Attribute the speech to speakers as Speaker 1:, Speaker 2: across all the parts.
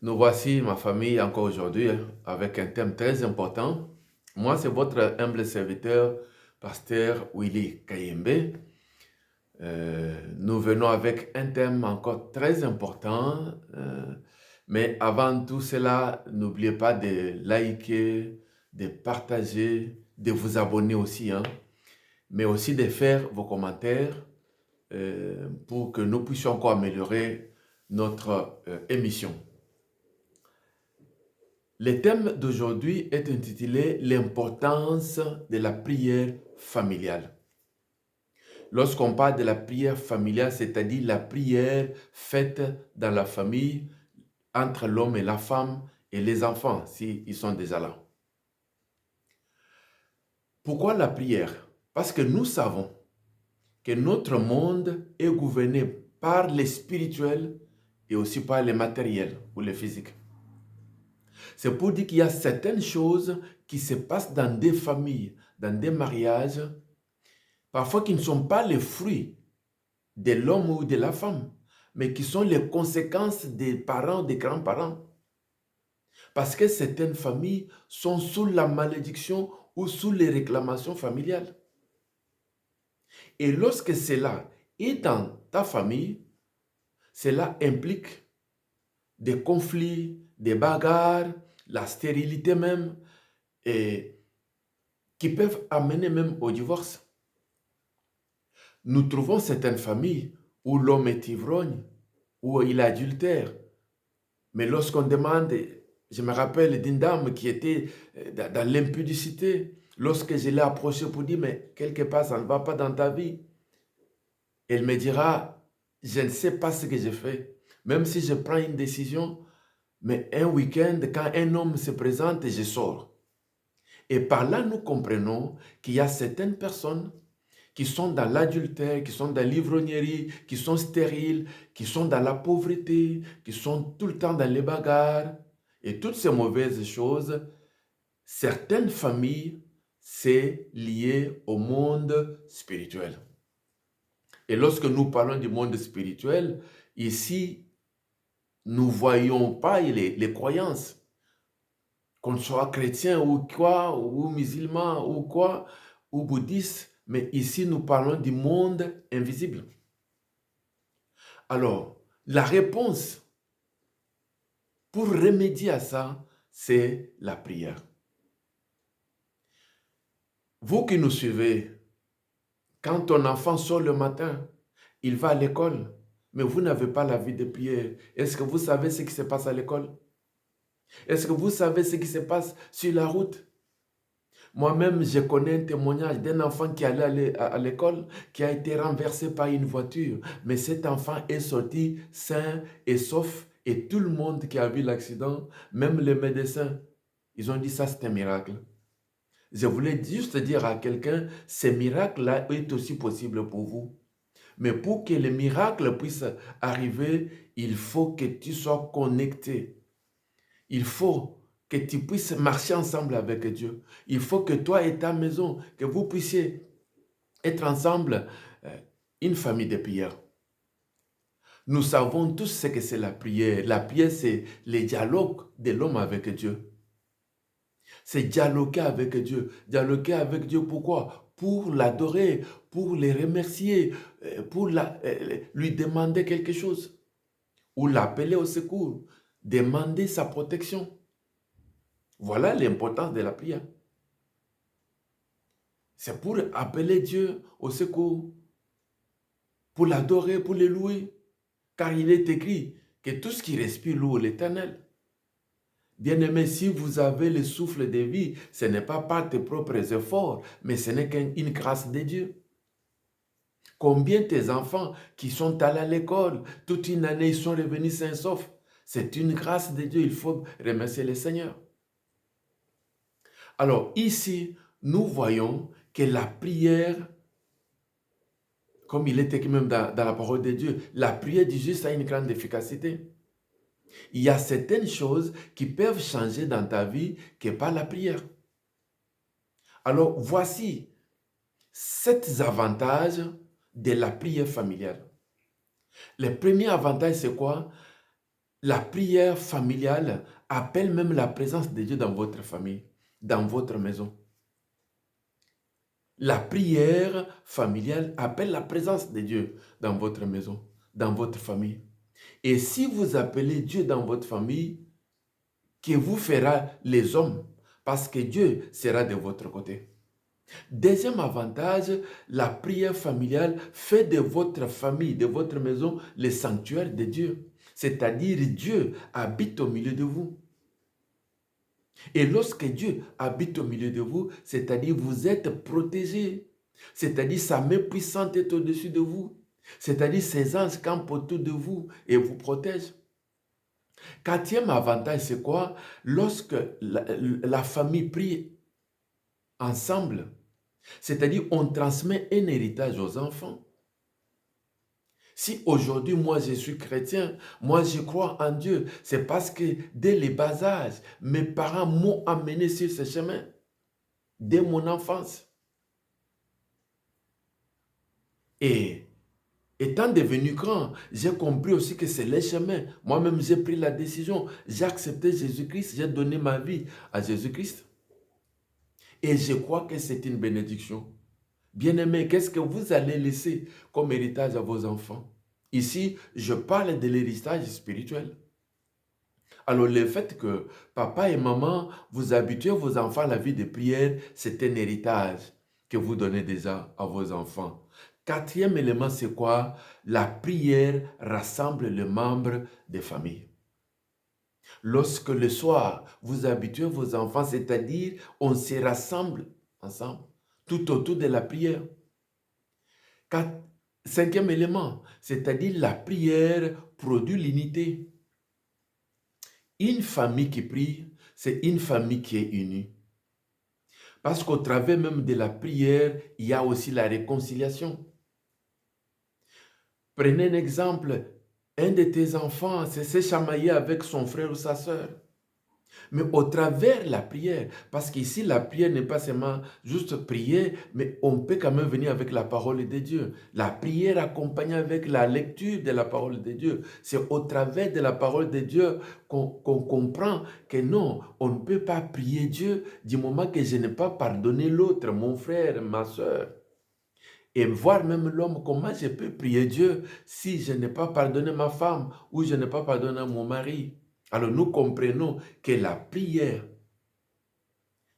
Speaker 1: Nous voici, ma famille, encore aujourd'hui, avec un thème très important. Moi, c'est votre humble serviteur, pasteur Willy Kayembe. Nous venons avec un thème encore très important. Mais avant tout cela, n'oubliez pas de liker, de partager, de vous abonner aussi, hein, mais aussi de faire vos commentaires pour que nous puissions encore améliorer notre émission. Le thème d'aujourd'hui est intitulé l'importance de la prière familiale. Lorsqu'on parle de la prière familiale, c'est-à-dire la prière faite dans la famille entre l'homme et la femme et les enfants, s'ils sont déjà là. Pourquoi la prière? Parce que nous savons que notre monde est gouverné par les spirituels et aussi par les matériels ou les physiques. C'est pour dire qu'il y a certaines choses qui se passent dans des familles, dans des mariages, parfois qui ne sont pas les fruits de l'homme ou de la femme, mais qui sont les conséquences des parents, des grands-parents. Parce que certaines familles sont sous la malédiction ou sous les réclamations familiales. Et lorsque cela est dans ta famille, cela implique des conflits, des bagarres, la stérilité même, et qui peuvent amener même au divorce. Nous trouvons certaines familles où l'homme est ivrogne, où il est adultère. Mais lorsqu'on demande, je me rappelle d'une dame qui était dans l'impudicité, lorsque je l'ai approchée pour dire, mais quelque part, ça ne va pas dans ta vie. Elle me dira, je ne sais pas ce que je fais. Même si je prends une décision, mais un week-end, quand un homme se présente, je sors. Et par là, nous comprenons qu'il y a certaines personnes qui sont dans l'adultère, qui sont dans l'ivrognerie, qui sont stériles, qui sont dans la pauvreté, qui sont tout le temps dans les bagarres. Et toutes ces mauvaises choses, certaines familles, c'est lié au monde spirituel. Et lorsque nous parlons du monde spirituel, ici, nous ne voyons pas les croyances. Qu'on soit chrétien ou quoi, ou musulman ou quoi, ou bouddhiste, mais ici nous parlons du monde invisible. Alors, la réponse pour remédier à ça, c'est la prière. Vous qui nous suivez, quand ton enfant sort le matin, il va à l'école, mais vous n'avez pas la vie de prière. Est-ce que vous savez ce qui se passe à l'école? Est-ce que vous savez ce qui se passe sur la route? Moi-même, je connais un témoignage d'un enfant qui allait à l'école, qui a été renversé par une voiture. Mais cet enfant est sorti sain et sauf. Et tout le monde qui a vu l'accident, même les médecins, ils ont dit ça, c'est un miracle. Je voulais juste dire à quelqu'un, ce miracle-là est aussi possible pour vous. Mais pour que le miracle puisse arriver, il faut que tu sois connecté. Il faut que tu puisses marcher ensemble avec Dieu. Il faut que toi et ta maison, que vous puissiez être ensemble une famille de prière. Nous savons tous ce que c'est la prière. La prière, c'est le dialogue de l'homme avec Dieu. C'est dialoguer avec Dieu. Dialoguer avec Dieu, pourquoi? Pour l'adorer, pour le remercier, pour lui demander quelque chose. Ou l'appeler au secours. Demander sa protection. Voilà l'importance de la prière. C'est pour appeler Dieu au secours, pour l'adorer, pour le louer. Car il est écrit que tout ce qui respire loue l'Éternel. Bien-aimé, si vous avez le souffle de vie, ce n'est pas par tes propres efforts, mais ce n'est qu'une grâce de Dieu. Combien tes enfants qui sont allés à l'école, toute une année, ils sont revenus sains et saufs. C'est une grâce de Dieu, il faut remercier le Seigneur. Alors ici, nous voyons que la prière, comme il est écrit même dans la parole de Dieu, la prière du juste a une grande efficacité. Il y a certaines choses qui peuvent changer dans ta vie que par la prière. Alors voici 7 avantages de la prière familiale. Le premier avantage, c'est quoi? La prière familiale appelle même la présence de Dieu dans votre famille, dans votre maison. La prière familiale appelle la présence de Dieu dans votre maison, dans votre famille. Et si vous appelez Dieu dans votre famille, que vous fera les hommes, parce que Dieu sera de votre côté. Deuxième avantage, la prière familiale fait de votre famille, de votre maison, le sanctuaire de Dieu. C'est-à-dire Dieu habite au milieu de vous. Et lorsque Dieu habite au milieu de vous, c'est-à-dire vous êtes protégés. C'est-à-dire sa main puissante est au-dessus de vous. C'est-à-dire ses anges campent autour de vous et vous protègent. Quatrième avantage, c'est quoi? Lorsque la famille prie ensemble, c'est-à-dire on transmet un héritage aux enfants. Si aujourd'hui, moi, je suis chrétien, moi, je crois en Dieu, c'est parce que dès le bas âge, mes parents m'ont amené sur ce chemin, dès mon enfance. Et étant devenu grand, j'ai compris aussi que c'est le chemin. Moi-même, j'ai pris la décision, j'ai accepté Jésus-Christ, j'ai donné ma vie à Jésus-Christ. Et je crois que c'est une bénédiction. Bien-aimé, qu'est-ce que vous allez laisser comme héritage à vos enfants? Ici, je parle de l'héritage spirituel. Alors, le fait que papa et maman, vous habituez vos enfants à la vie de prière, c'est un héritage que vous donnez déjà à vos enfants. Quatrième élément, c'est quoi? La prière rassemble les membres des familles. Lorsque le soir, vous habituez vos enfants, c'est-à-dire on se rassemble ensemble, tout autour de la prière. Cinquième élément, c'est-à-dire la prière produit l'unité. Une famille qui prie, c'est une famille qui est unie. Parce qu'au travers même de la prière, il y a aussi la réconciliation. Prenez un exemple, un de tes enfants s'est chamaillé avec son frère ou sa soeur. Mais au travers la prière, parce qu'ici la prière n'est pas seulement juste prier, mais on peut quand même venir avec la parole de Dieu. La prière accompagnée avec la lecture de la parole de Dieu. C'est au travers de la parole de Dieu qu'on comprend que non, on ne peut pas prier Dieu du moment que je n'ai pas pardonné l'autre, mon frère, ma soeur. Et voir même l'homme, comment je peux prier Dieu si je n'ai pas pardonné ma femme ou je n'ai pas pardonné mon mari. Alors nous comprenons que la prière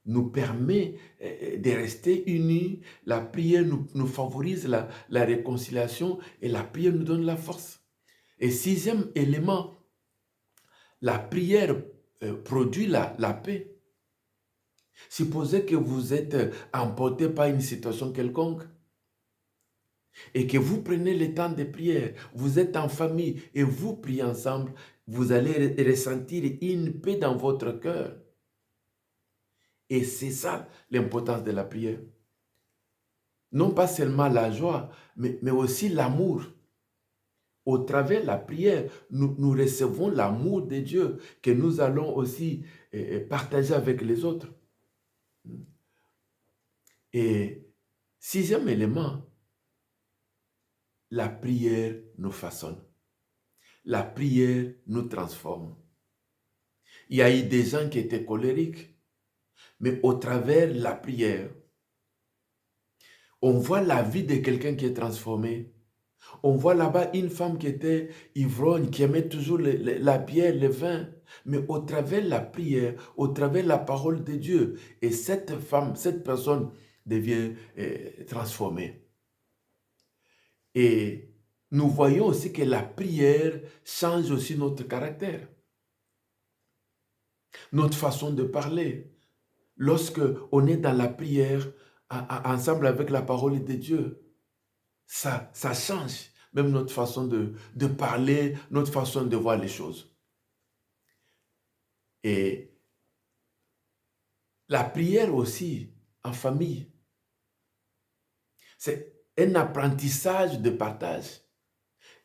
Speaker 1: nous permet de rester unis, la prière nous favorise la réconciliation et la prière nous donne la force. Et sixième élément, la prière produit la paix. Supposez que vous êtes emporté par une situation quelconque et que vous prenez le temps de prière, vous êtes en famille et vous priez ensemble, vous allez ressentir une paix dans votre cœur. Et c'est ça l'importance de la prière. Non pas seulement la joie, mais aussi l'amour. Au travers de la prière, nous recevons l'amour de Dieu que nous allons aussi partager avec les autres. Et sixième élément, la prière nous façonne. La prière nous transforme. Il y a eu des gens qui étaient colériques, mais au travers de la prière, on voit la vie de quelqu'un qui est transformé. On voit là-bas une femme qui était ivrogne, qui aimait toujours la bière, le vin. Mais au travers de la prière, au travers de la parole de Dieu, et cette femme, cette personne devient transformée. Et nous voyons aussi que la prière change aussi notre caractère, notre façon de parler. Lorsque on est dans la prière, ensemble avec la parole de Dieu, ça change même notre façon de parler, notre façon de voir les choses. Et la prière aussi, en famille, c'est un apprentissage de partage.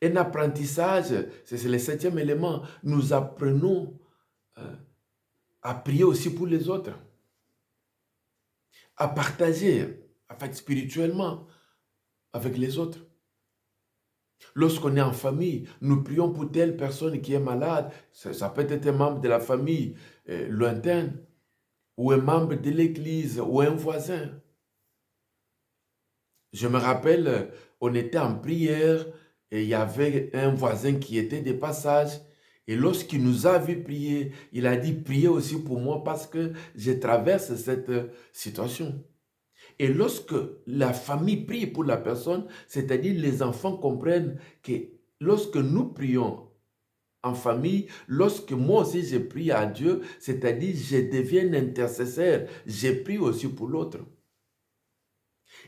Speaker 1: Un apprentissage, c'est le septième élément. Nous apprenons à prier aussi pour les autres, à partager, en fait, spirituellement avec les autres. Lorsqu'on est en famille, nous prions pour telle personne qui est malade. Ça peut être un membre de la famille lointaine, ou un membre de l'église, ou un voisin. Je me rappelle, on était en prière et il y avait un voisin qui était de passage. Et lorsqu'il nous a vu prier, il a dit, priez aussi pour moi parce que je traverse cette situation. Et lorsque la famille prie pour la personne, c'est-à-dire les enfants comprennent que lorsque nous prions en famille, lorsque moi aussi je prie à Dieu, c'est-à-dire je deviens intercesseur, je prie aussi pour l'autre.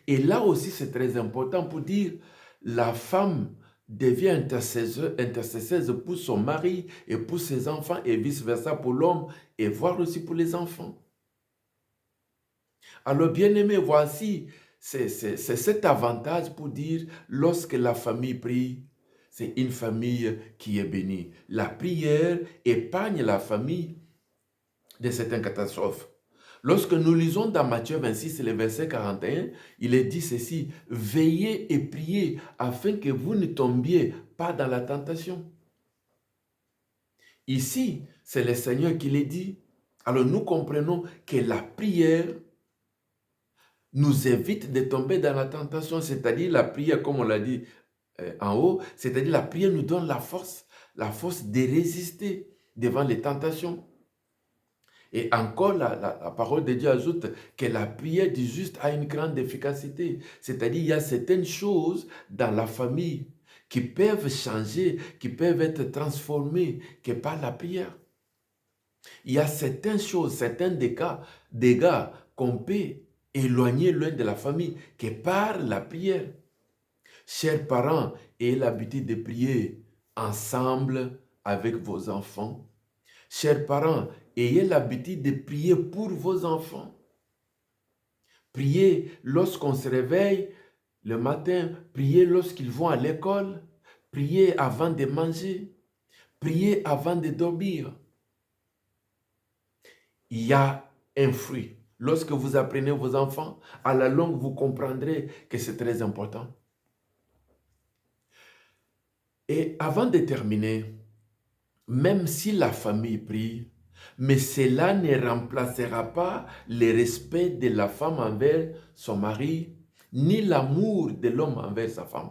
Speaker 1: Et là aussi, c'est très important pour dire, la femme devient intercesseuse pour son mari et pour ses enfants et vice-versa pour l'homme et voire aussi pour les enfants. Alors, bien-aimés, voici, c'est cet avantage pour dire, lorsque la famille prie, c'est une famille qui est bénie. La prière épargne la famille de certaines catastrophes. Lorsque nous lisons dans Matthieu 26, le verset 41, il est dit ceci, « Veillez et priez afin que vous ne tombiez pas dans la tentation. » Ici, c'est le Seigneur qui l'a dit. Alors nous comprenons que la prière nous évite de tomber dans la tentation, c'est-à-dire la prière, comme on l'a dit en haut, c'est-à-dire la prière nous donne la force de résister devant les tentations. Et encore, la parole de Dieu ajoute que la prière du juste a une grande efficacité. C'est-à-dire il y a certaines choses dans la famille qui peuvent changer, qui peuvent être transformées que par la prière. Il y a certaines choses, certains dégâts qu'on peut éloigner loin de la famille que par la prière. Chers parents, ayez l'habitude de prier ensemble avec vos enfants. Chers parents, ayez l'habitude de prier pour vos enfants. Priez lorsqu'on se réveille le matin, priez lorsqu'ils vont à l'école, priez avant de manger, priez avant de dormir. Il y a un fruit. Lorsque vous apprenez vos enfants, à la longue, vous comprendrez que c'est très important. Et avant de terminer, même si la famille prie, mais cela ne remplacera pas le respect de la femme envers son mari, ni l'amour de l'homme envers sa femme.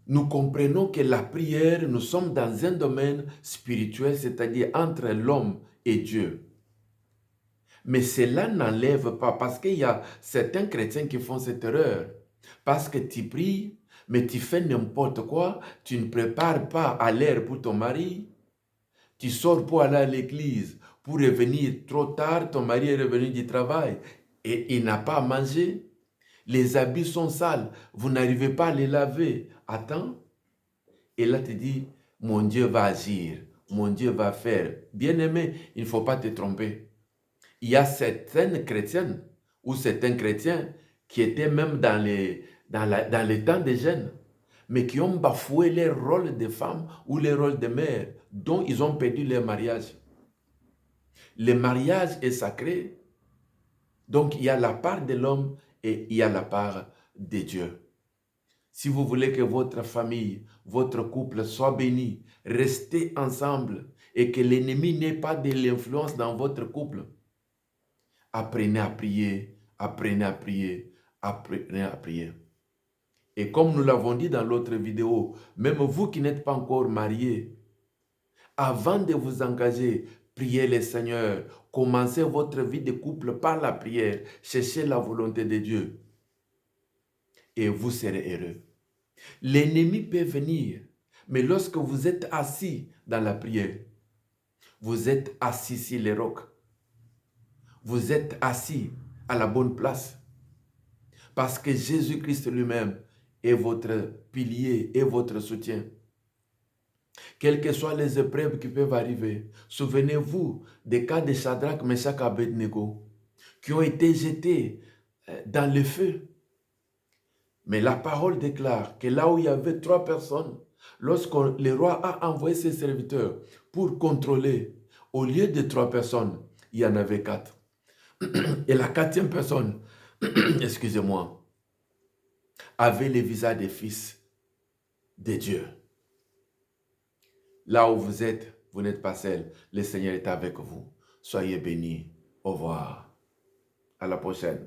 Speaker 1: Nous comprenons que la prière, nous sommes dans un domaine spirituel, c'est-à-dire entre l'homme et Dieu. Mais cela n'enlève pas, parce qu'il y a certains chrétiens qui font cette erreur. Parce que tu pries, mais tu fais n'importe quoi, tu ne prépares pas à l'heure pour ton mari, tu sors pour aller à l'église, pour revenir trop tard, ton mari est revenu du travail et il n'a pas à manger, les habits sont sales, vous n'arrivez pas à les laver. Attends, et là tu dis, mon Dieu va agir, mon Dieu va faire. Bien-aimé, il ne faut pas te tromper. Il y a certaines chrétiennes ou certains chrétiens qui étaient même dans les temps des jeunes, mais qui ont bafoué leur rôle de femme ou leur rôle de mère, dont ils ont perdu leur mariage. Le mariage est sacré, donc il y a la part de l'homme et il y a la part de Dieu. Si vous voulez que votre famille, votre couple soit béni, restez ensemble et que l'ennemi n'ait pas de l'influence dans votre couple. Apprenez à prier, apprenez à prier, apprenez à prier. Et comme nous l'avons dit dans l'autre vidéo, même vous qui n'êtes pas encore mariés, avant de vous engager, priez le Seigneur. Commencez votre vie de couple par la prière. Cherchez la volonté de Dieu. Et vous serez heureux. L'ennemi peut venir, mais lorsque vous êtes assis dans la prière, vous êtes assis sur les rocs. Vous êtes assis à la bonne place. Parce que Jésus-Christ lui-même est votre pilier et votre soutien. Quelles que soient les épreuves qui peuvent arriver, souvenez-vous des cas de Shadrach, Meshach et Abednego qui ont été jetés dans le feu. Mais la parole déclare que là où il y avait 3 personnes, lorsque le roi a envoyé ses serviteurs pour contrôler, au lieu de 3 personnes, il y en avait 4. Et la 4e personne, excusez-moi, avez le visage des fils de Dieu. Là où vous êtes, vous n'êtes pas seul. Le Seigneur est avec vous. Soyez bénis. Au revoir. À la prochaine.